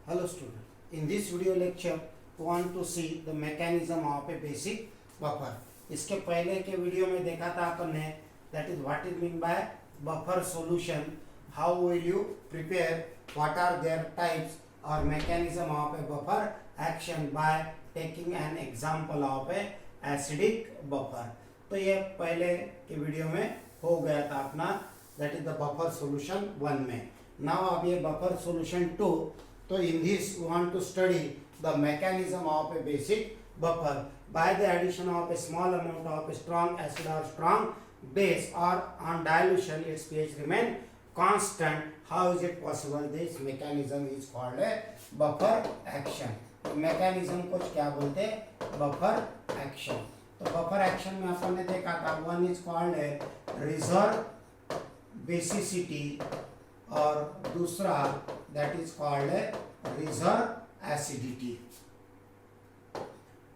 Hello student. In this video lecture, we want to see the mechanism of a basic buffer. इसके पहले के video में देखा था अपन ने that is what is mean by buffer solution, how will you prepare, what are their types or mechanism of a buffer action by taking an example of a acidic buffer. तो ये पहले के video में हो गया था अपना that is the buffer solution 1 में. Now अब ये buffer solution 2. So in this we want to study the mechanism of a basic buffer by the addition of a small amount of a strong acid or strong base, or on dilution its pH remain constant. How is it possible? This mechanism is called a buffer action. mechanism को क्या बोलते हैं? buffer action. तो buffer action में अपन ने देखा था one is called a reserve basicity और दूसरा that is called a reserve acidity.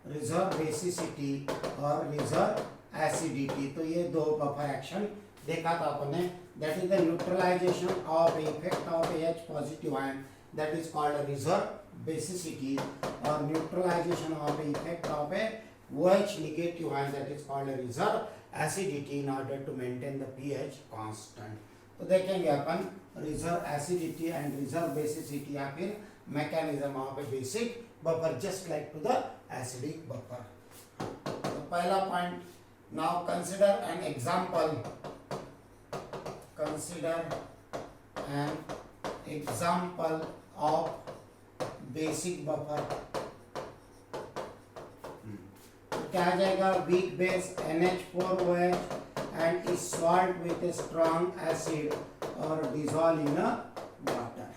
reserve basicity और reserve acidity. तो ये दो buffer action देखा था अपन ने. that is the neutralization of effect of H positive ion, that is called a reserve basicity, or neutralization of effect of a OH negative ion, that is called a reserve acidity, in order to maintain the pH constant. तो देखेंगे अपन reserve acidity and reserve basicity या फिर mechanism of a basic buffer just like to the acidic buffer. तो पहला point, now consider an example. Consider an example of basic buffer. तो क्या आ जाएगा? weak base NH4OH and is salt with a strong acid or dissolve in a water.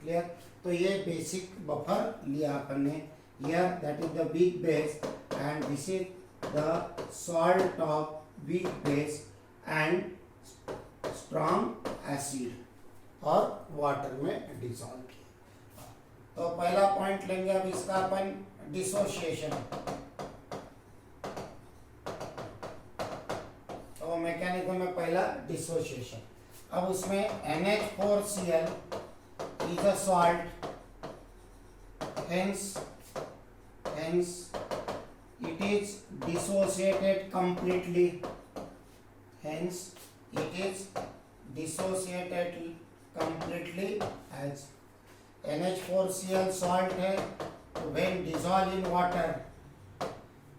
Clear? तो ये basic buffer लिया अपन ने. Here that is the weak base and this is the salt of weak base and strong acid और water में dissolve किया. तो पहला point लेंगे अब इसका अपन dissociation. तो मैकेनिज्म में पहला dissociation. अब उसमें NH4Cl is a salt, hence it is dissociated completely. Hence it is dissociated completely as NH4Cl salt है. When dissolved in water,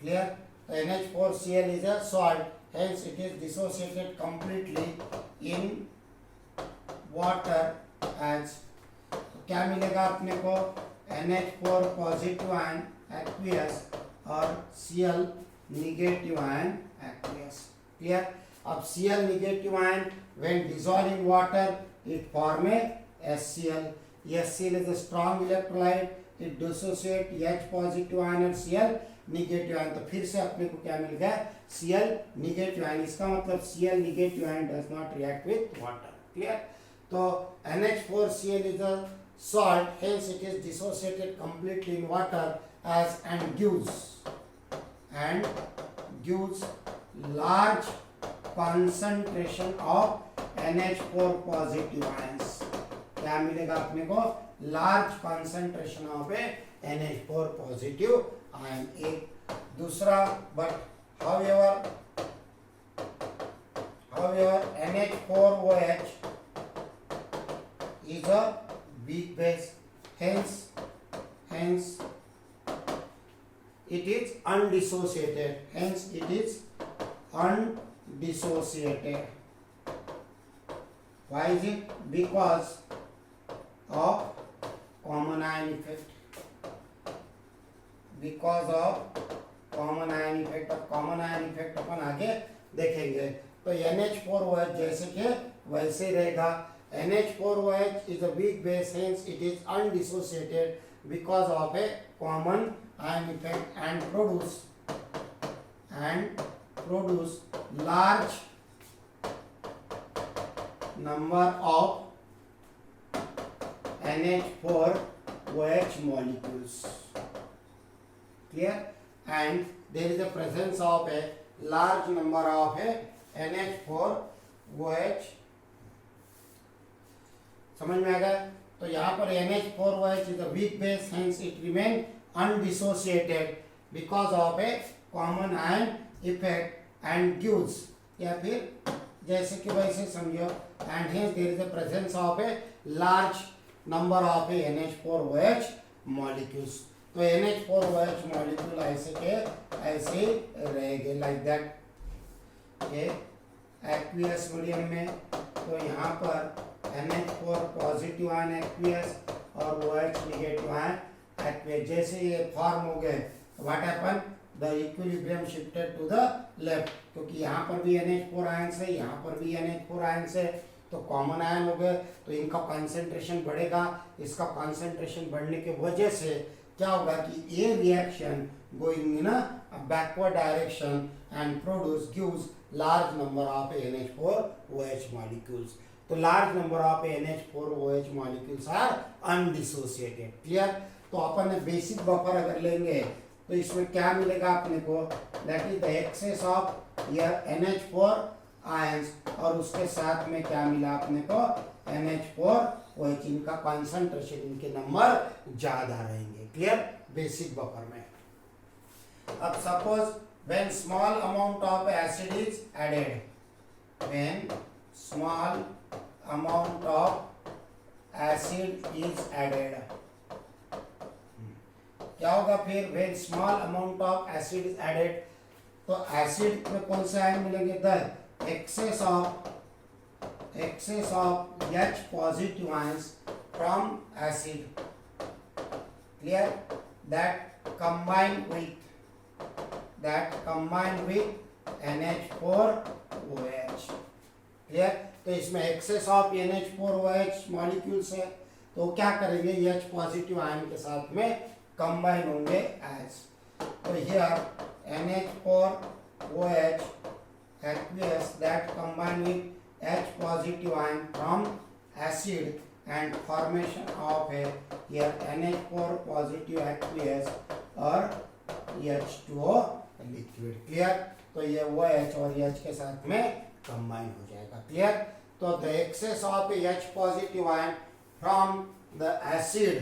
clear? NH4Cl is a salt, hence it is dissociated completely in water as. क्या मिलेगा अपने को? NH4 positive ion aqueous और Cl negative ion aqueous. Clear? अब Cl negative ion when dissolved in water it form a HCl. HCl is a strong electrolyte. It dissociate H positive ion और Cl negative ion. तो फिर से अपने को क्या मिल गया? Cl negative ion. इसका मतलब Cl negative ion does not react with water. Clear? तो NH4Cl is a salt, hence it is dissociated completely in water as and gives large concentration of NH4 positive ions. क्या मिलेगा अपने को? Large concentration of a NH4 positive ion. एक दूसरा, but however NH4OH is a weak base, hence it is undissociated. Why is it? Because of common ion effect. और common ion effect अपन आगे देखेंगे. तो NH4OH जैसे के वैसे ही रहेगा. NH4OH is a weak base, hence it is undissociated because of a common ion effect and produce large number of NH4OH molecules. Clear? And there is the presence of a large number of a NH4OH. समझ में आ गया? तो यहाँ पर NH4OH is a weak base, hence it remain undissociated because of a common ion effect and gives, या फिर जैसे कि वैसे समझो, and hence there is a presence of a large number of a NH4OH molecules. तो NH4OH molecule ऐसे के ऐसे रहेंगे लाइक दैट. ये एक्वियस मीडियम में तो यहाँ पर NH4 पॉजिटिव आयन एक्वियस और OH निगेटिव आयन एक्वियस. जैसे ये फॉर्म हो गए, what happen, the equilibrium shifted to the left, क्योंकि यहाँ पर भी NH4 आयन से, यहाँ पर भी NH4 आयन से, तो कॉमन आयन हो गए, तो इनका कॉन्सेंट्रेशन बढ़ेगा. इसका कॉन्सेंट्रेशन बढ़ने की वजह से क्या होगा कि ये reaction going in a backward direction and produce gives large number of NH4OH molecules. तो large number of NH4OH molecules are undissociated. Clear? तो अपन ने बेसिक बफर अगर लेंगे तो इसमें क्या मिलेगा अपने को, that is the excess of your NH4 ions, और उसके साथ में क्या मिला अपने को, NH4OH. इनका कॉन्सेंट्रेशन, इनके नंबर ज्यादा रहेंगे. क्लियर? बेसिक बफर में. अब suppose when small amount of acid is added, when small amount of acid is added, क्या होगा फिर, when small amount of acid is added, तो एसिड में कौन से आयन मिलेंगे, the excess of H positive ions from acid, clear, that combine with NH4OH. Clear? तो इसमें एक्सेस ऑफ NH4OH मॉलिक्यूल्स है, तो क्या करेंगे, H पॉजिटिव आयन के साथ में कंबाइन होंगे एज. तो here NH4OH aqueous that combine with H positive ion from acid and formation of a here NH4 positive aqueous और H2O लिक्विड. क्लियर? तो ये OH और H के साथ में कंबाइन हो जाएगा. क्लियर? तो the excess of H positive ion from the acid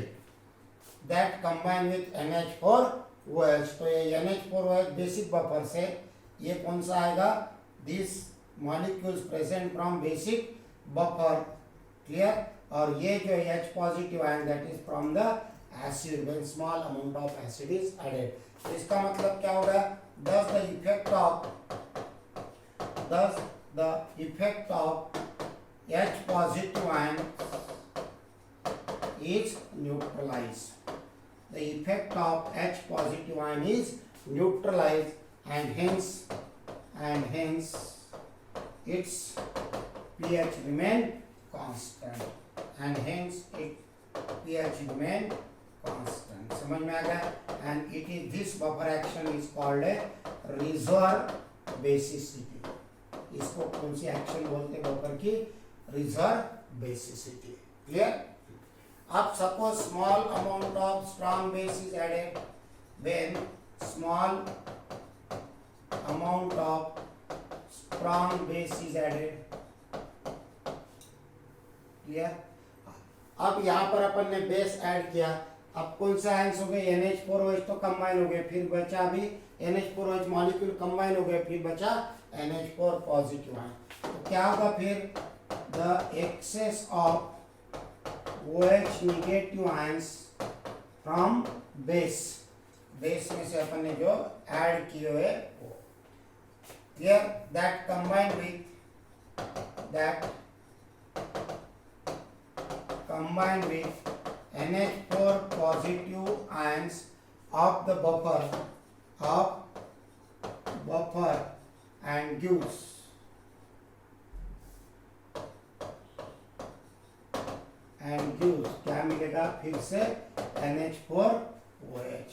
that combine with NH4OH. तो ये NH4OH बेसिक बफर से ये कौन सा आएगा, this molecules present from basic buffer. Clear? और ये जो H positive ion that is from the acid when small amount of acid is added. इसका मतलब क्या होगा, thus the effect of H positive ion is neutralized. The effect of H positive ion is neutralized, and hence its pH remain constant, and hence its pH remain constant. समझ में आ गया? And it is this buffer action is called a reserve basicity. इसको कौन सी action बोलते हैं buffer की, reserve basicity. Clear? अब suppose small amount of strong base is added, when small amount of strong base is added. Clear? अब यहाँ पर अपन ने बेस ऐड किया, अब कौन सा आयंस हो गए, NH4OH तो कंबाइन हो गए, फिर बचा भी NH4OH मॉलिक्यूल कंबाइन हो गए, फिर बचा NH4 पॉजिटिव आयन. तो क्या होगा फिर, the excess of OH negative ions from base, base में से अपन ने जो ऐड किए हुए वो. Clear? That combine with NH4 positive ions of the buffer and gives क्या मिलेगा फिर से, NH4OH.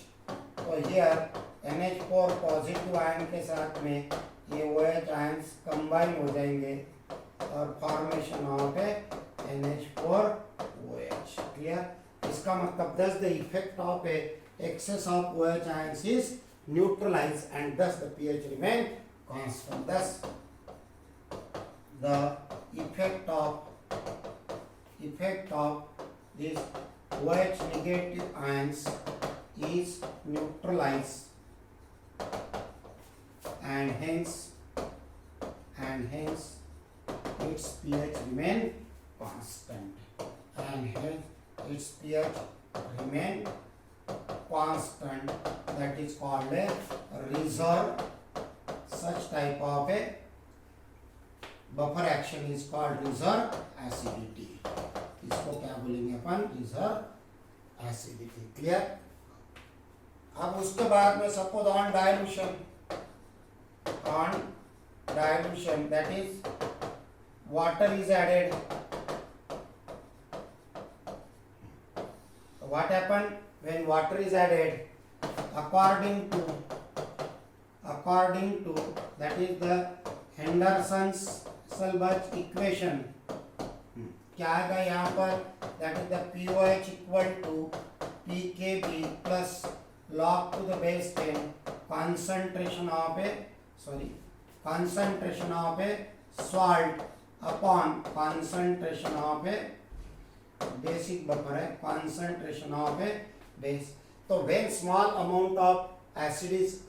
तो here NH4 पॉजिटिव आयन के साथ में ये OH आयंस कंबाइन हो जाएंगे और फॉर्मेशन ऑफ NH4OH. क्लियर? इसका मतलब thus the effect of a excess of OH ions is neutralized, and thus the pH remain constant. Thus the effect of this OH negative ions is neutralized and hence its pH remain constant and hence its pH remain constant. That is called a reserve. Such type of a buffer action is called reserve acidity. इसको क्या बोलेंगे अपन? Reserve acidity. Clear? अब उसके बाद में suppose on dilution that is water is added. What happen when water is added? According to that is the Henderson-Sulbach equation. क्या आएगा यहाँ पर? That is the POH equal to PKB plus log to the base 10 concentration of a salt upon concentration of a basic buffer है, concentration of a base. तो when small amount of acid is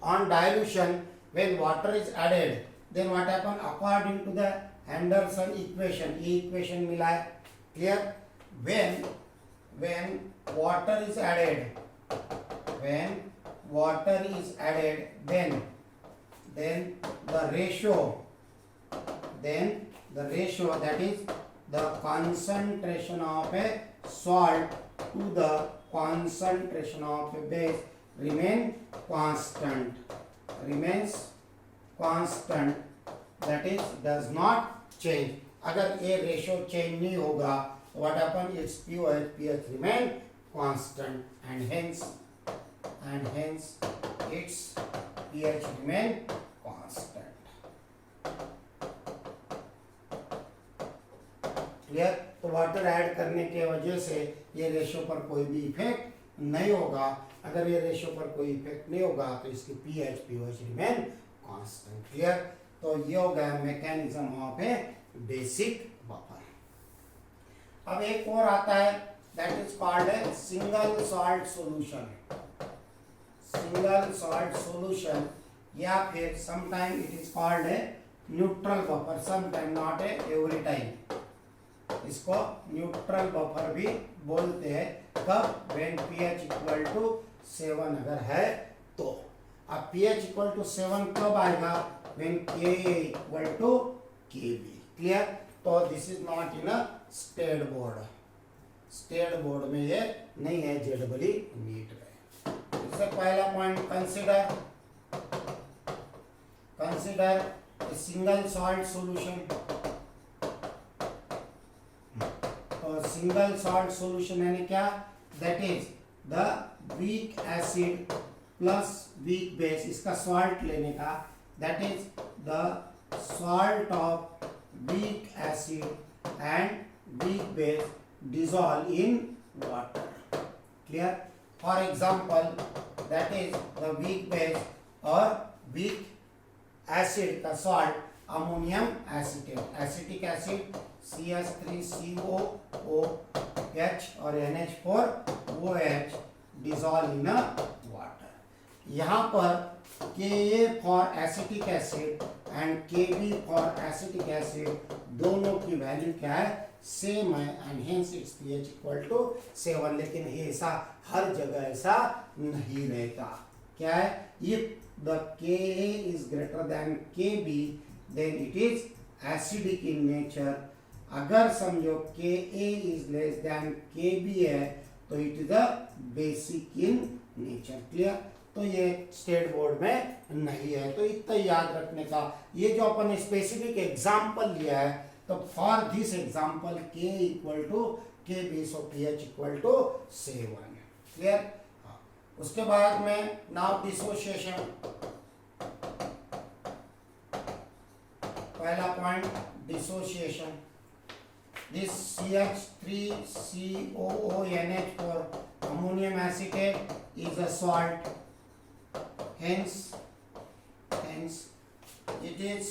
on dilution, when water is added, then what happen? According to the Henderson equation, ये equation मिला है. Clear? When water is added, then the ratio that is the concentration of a salt to the concentration of a base remains constant, that is does not change. अगर ये ratio change नहीं होगा, what happen? Its pH remain constant and hence its pH remain constant. Clear? तो water add करने के वजह से ये रेशियो पर कोई भी इफेक्ट नहीं होगा. अगर ये रेशियो पर कोई इफेक्ट नहीं होगा तो इसकी pH रिमेन कांस्टेंट. क्लियर? तो ये हो गया mechanism of A basic buffer. अब एक और आता है that is called a single salt solution या फिर sometime it is called a neutral buffer, sometime not a every time. इसको न्यूट्रल बफर भी बोलते हैं. कब? व्हेन pH इक्वल टू 7 अगर है तो. अब pH इक्वल टू 7 कब आएगा? When Ka equal to Kb. Clear? तो this is not in a state board में ये नहीं है, जेडबली नीट में. इससे पहला point consider single salt solution. Single salt solution यानी क्या? That is the weak acid plus weak base. इसका सॉल्ट लेने का, that is the salt of weak acid and weak base dissolve in water. Clear? For example, that is the weak base or weak acid का salt ammonium acetate, acetic acid CH3COOH और NH4OH dissolve in a water. यहाँ पर Ka for acetic acid and Kb for acetic acid दोनों की value क्या है? Same है and hence its pH equal to 7. लेकिन ये ऐसा हर जगह ऐसा नहीं रहता. क्या है? If the Ka is greater than Kb than it is acidic in nature. अगर समझो Ka is less than Kb है तो it is the basic in nature. Clear? तो ये स्टेट बोर्ड में नहीं है. तो इतना याद रखने का. ये जो अपन स्पेसिफिक एग्जांपल लिया है, तो for this example K equal to Kb, so pH equal to 7. Clear? उसके बाद में नाउ डिसोसिएशन. पहला point dissociation. This CH3COONH4 ammonium acetate is a salt. Hence it is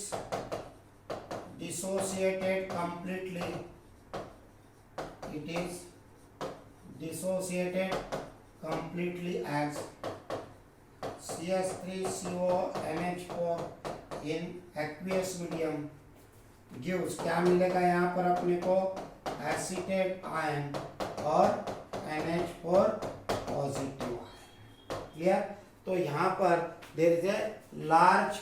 dissociated completely it is dissociated completely as CH3CONH4 in aqueous medium gives, क्या मिलेगा यहाँ पर अपने को, एसिटेट आयन और NH4 पॉजिटिव आयन। क्लियर? तो यहाँ पर there is a large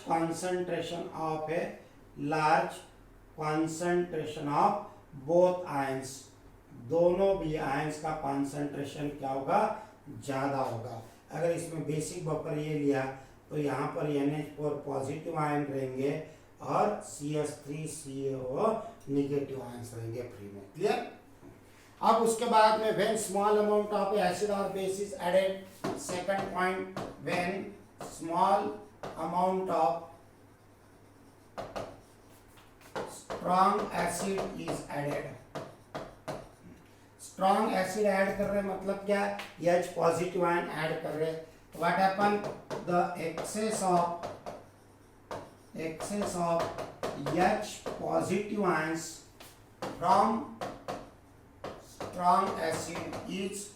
concentration of both ions, दोनों भी आयंस का कॉन्सेंट्रेशन क्या होगा, ज्यादा होगा। अगर इसमें बेसिक बफर ये लिया तो यहाँ पर NH4 पॉजिटिव आयन रहेंगे और CH3CO निगेटिव आयंस रहेंगे फ्री में। क्लियर? अब उसके बाद में when small amount of acid और base is added, second point, when small amount of strong acid is added. Strong acid add कर रहे मतलब क्या, H पॉजिटिव आयन ऐड कर रहे, what happen, the excess of H positive ions from strong acid is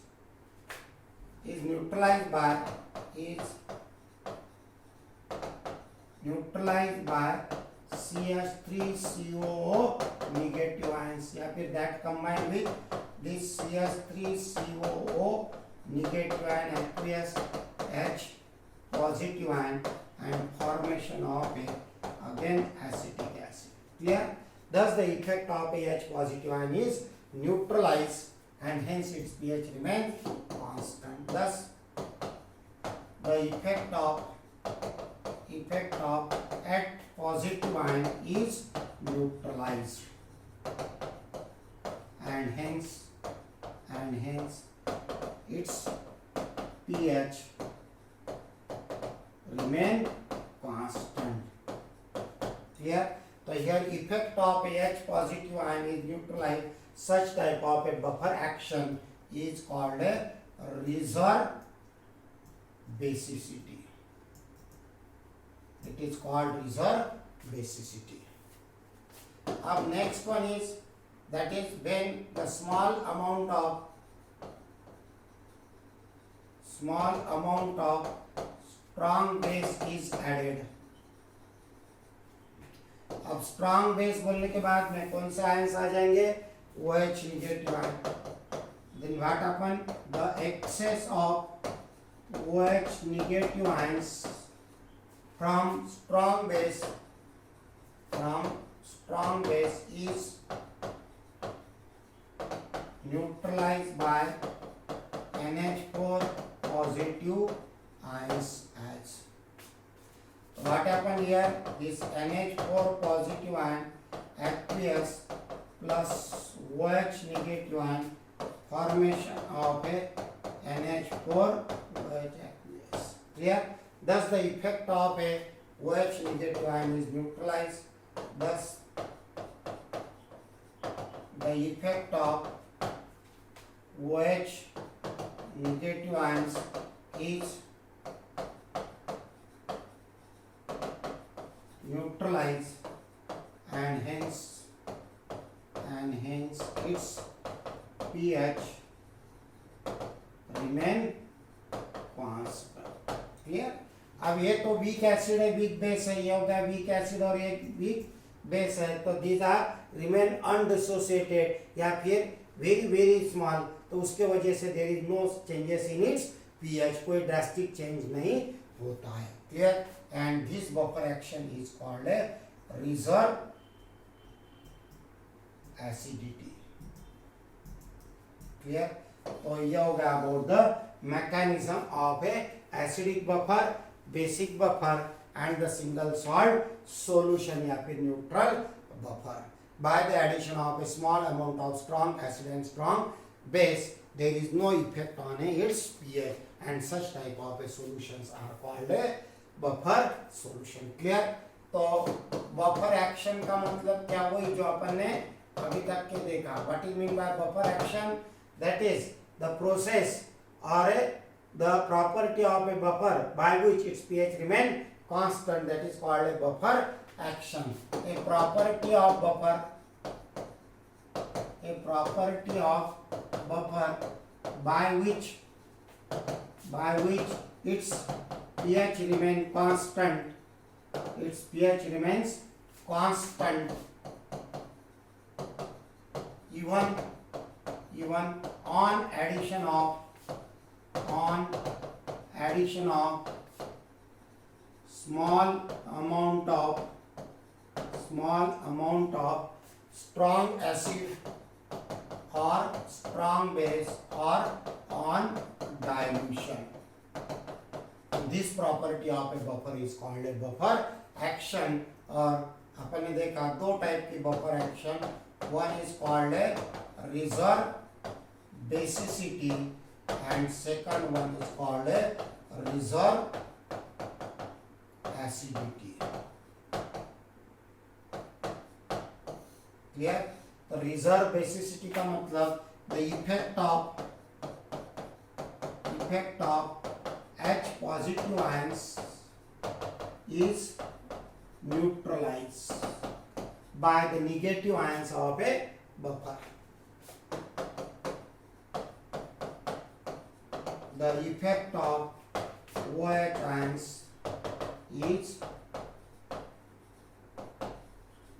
neutralized by CH3COO negative ions, या फिर that combined with this CH3COO negative ion aqueous H positive ion and formation of a again acetic acid. Clear? Thus the effect of a H positive ion is neutralized and hence its pH remains constant. Thus the effect of H positive ion is neutralized and hence its pH remain constant. Here, so here effect of H positive ion is neutralized. Such type of a buffer action is called a reserve basicity. It is called reserve basicity. Now next one is, that is when the small amount of strong base is added. अब strong base बोलने के बाद में कौन से ions आ जाएंगे, OH negative ion. Then what happen, the excess of OH negative ions from strong base is neutralized by NH4 positive ions as. What happened here, this NH4 positive ion aqueous plus OH negative ion, formation of a NH4 OH aqueous. Clear? Thus the effect of a OH negative ion is neutralized. Thus the effect of OH negative ions is neutralized and hence its pH remain constant. Clear? अब ये तो weak acid है, weak base है, ये हो गया weak acid और एक वीक बेस है, तो दीज आर रिमेन अनडिसोसिएटेड या फिर वेरी वेरी स्मॉल, तो उसके वजह से there is no changes in its pH, कोई ड्रास्टिक चेंज नहीं होता है। Clear? And this buffer action is called a reserve acidity. Clear? तो ये होगा about the mechanism of a acidic buffer, basic buffer and the single salt solution या फिर neutral buffer. By the addition of a small amount of strong acid and strong base, there is no effect on its pH, and such type of solutions are called a buffer solution. Clear? तो buffer action का मतलब क्या, वही जो अपन ने अभी तक के देखा। What is mean by buffer action? That is the process or the property of a buffer by which its pH remain constant, that is called a buffer action. A property of buffer by which its pH remains constant. Its pH remains constant even on addition of small amount of strong acid or strong base or on dilution. This property of a buffer is called a buffer action. और अपन ने देखा दो type की buffer action. One is called a reserve basicity and second one is called a reserve acidity. Clear? तो reserve basicity का मतलब the effect of H positive ions is neutralized by the negative ions of a buffer. The effect of OH ions is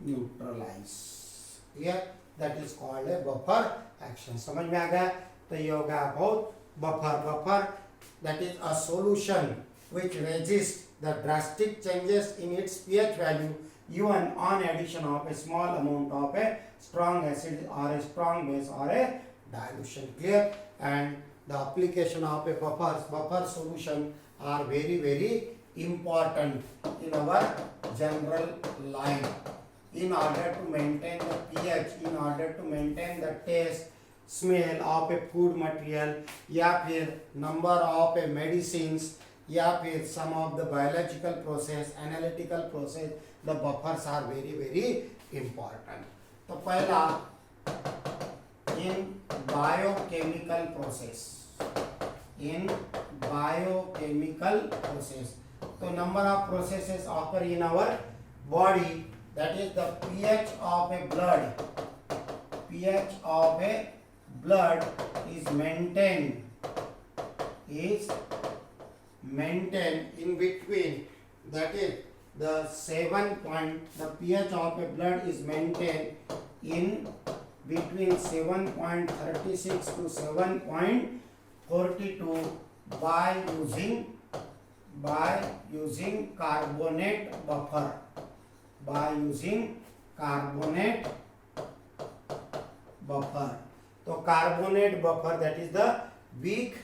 neutralized. Clear? That is called a buffer action. समझ में आ गया? तो ये होगा बहुत buffer that is a solution which resists the drastic changes in its pH value even on addition of a small amount of a strong acid or a strong base or a dilution. Clear? And the application of a buffer solution are very important in our general life. In order to maintain the pH, in order to maintain the taste, smell of a food material, या फिर number of a medicines, या फिर some of the biological process, analytical process, the buffers are very important. तो पहला in biochemical process, तो number of processes occur in our body, that is the pH of a blood is maintained in between, that is the pH of a blood is maintained in between 7.36 to 7.42 by using carbonate buffer. So carbonate buffer, that is the weak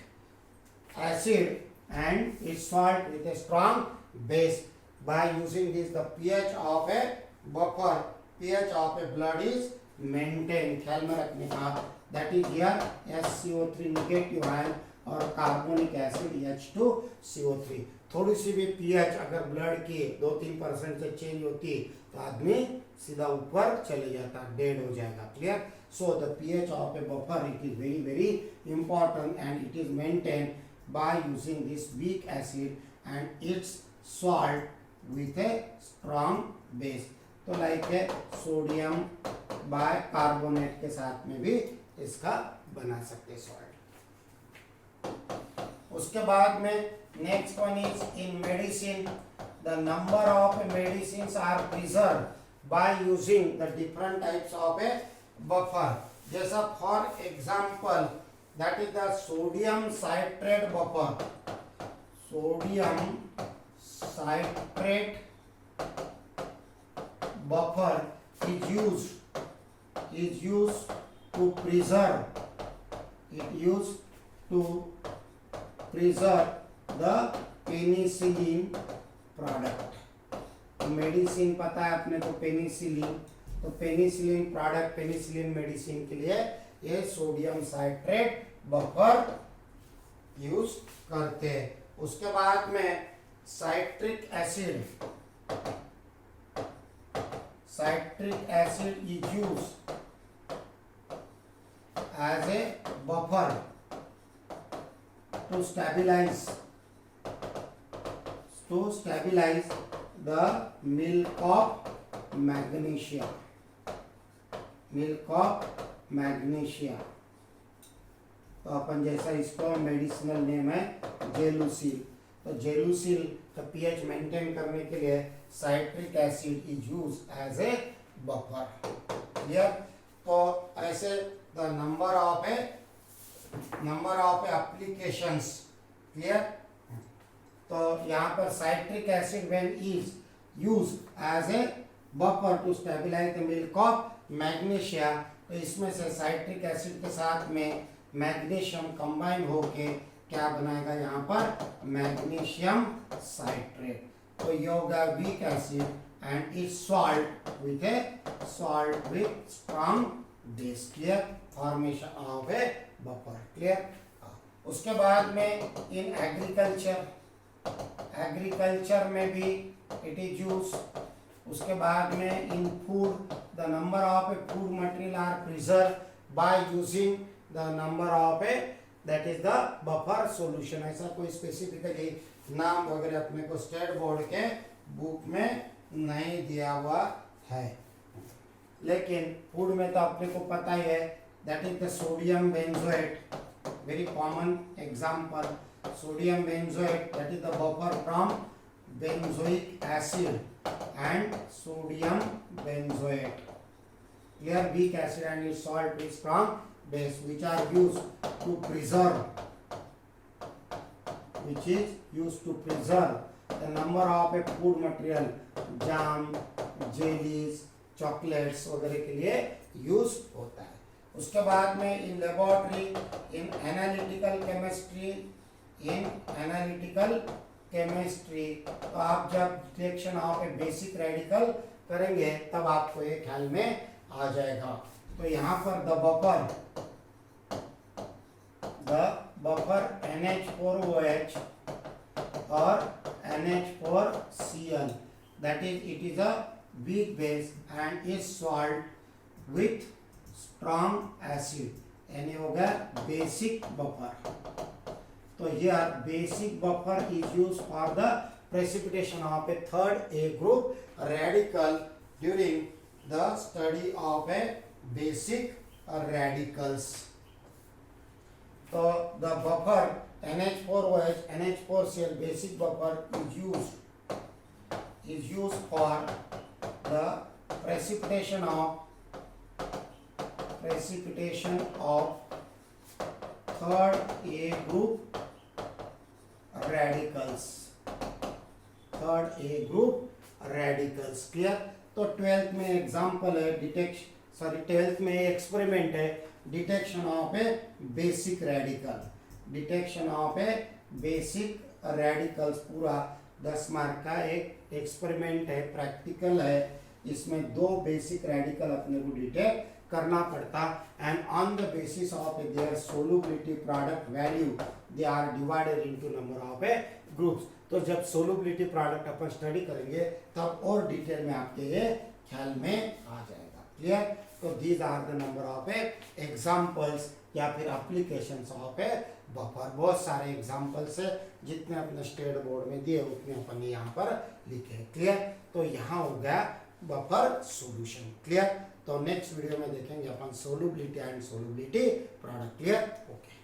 acid and its salt with a strong base. By using this, the pH of a buffer, pH of a blood is maintained. ख्याल में रखने का, that is here SCO3 negative ion और carbonic acid H2CO3. थोड़ी सी भी pH अगर blood की 2-3% से चेंज होती तो आदमी सीधा ऊपर चले जाता, डेड हो जाएगा. Clear? So the pH of a buffer, it is very important and it is maintained by using this weak acid and its salt with a strong base. तो लाइक है सोडियम बाइकार्बोनेट के साथ में भी इसका बना सकते सॉल्ट. उसके बाद में next one is in medicine. The number of medicines are preserve by using the different types of a buffer. जैसा for example that is the sodium citrate buffer. Sodium citrate buffer is used to preserve the penicillin product. Medicine पता है अपने को penicillin, तो penicillin product, penicillin medicine के लिए ये sodium citrate buffer use करते हैं. उसके बाद में citric acid is used as a buffer to stabilize the milk of magnesia. तो अपन जैसा इसको मेडिसिनल नेम है जेलुसिल। तो जेलुसिल का पीएच मेंटेन करने के लिए citric acid is use as a buffer. Clear? तो ऐसे the number of applications. Clear? तो यहाँ पर citric acid when is use as a buffer to stabilize the milk of magnesia. तो इसमें से साइट्रिक एसिड के साथ में मैग्नीशियम कंबाइन होके क्या बनाएगा यहाँ पर मैग्नीशियम साइट्रेट। तो ये होगा week acid and it salt with strong base. Clear? Formation of a buffer. Clear? उसके बाद में इन एग्रीकल्चर में भी इट इज यूज। उसके बाद में in food the number of a food material are preserve by using the number of a that is the buffer solution. ऐसा कोई स्पेसिफिकली नाम वगैरह अपने को स्टेट बोर्ड के बुक में नहीं दिया हुआ है, लेकिन फूड में तो अपने को पता ही है that is the sodium benzoate. Very common example sodium benzoate, that is the buffer from benzoic acid and sodium benzoate. Clear? Weak acid and its salt is from base, which are used to preserve, the number of a food material, jam, jellies, chocolates वगैरह के लिए use होता है। उसके बाद में in laboratory in analytical chemistry, तो आप जब detection of A basic radical करेंगे तब आपको ये ख्याल में आ जाएगा। तो यहाँ पर द बफर NH4OH और NH4Cl, that is it is a weak base and is salt with strong acid, यानी हो गया बेसिक बफर। तो here basic buffer is used for the precipitation of a third A group radical during the study of a basic radicals. So the buffer NH4OH, NH4Cl basic buffer is used for the precipitation of third A group radicals। Clear? तो 12th में example है 12th में experiment है detection of A basic radicals. पूरा 10 mark का एक experiment है, practical है। इसमें 2 बेसिक रेडिकल अपने को डिटेक्ट करना पड़ता and on the basis of their solubility product value they are divided into number of a groups. तो जब सोलुबिलिटी प्रोडक्ट अपन स्टडी करेंगे तब और डिटेल में आपके ये ख्याल में आ जाएगा। क्लियर? तो these are the number of a examples या फिर एप्लीकेशंस ऑफ ए बफर। बहुत सारे एग्जांपल्स है, जितने अपने स्टेट बोर्ड में दिए उतने अपन ने यहाँ पर लिखे। क्लियर? तो यहाँ हो गया बफर सॉल्यूशन। क्लियर? तो नेक्स्ट वीडियो में देखेंगे अपन solubility and solubility product. Clear? Okay.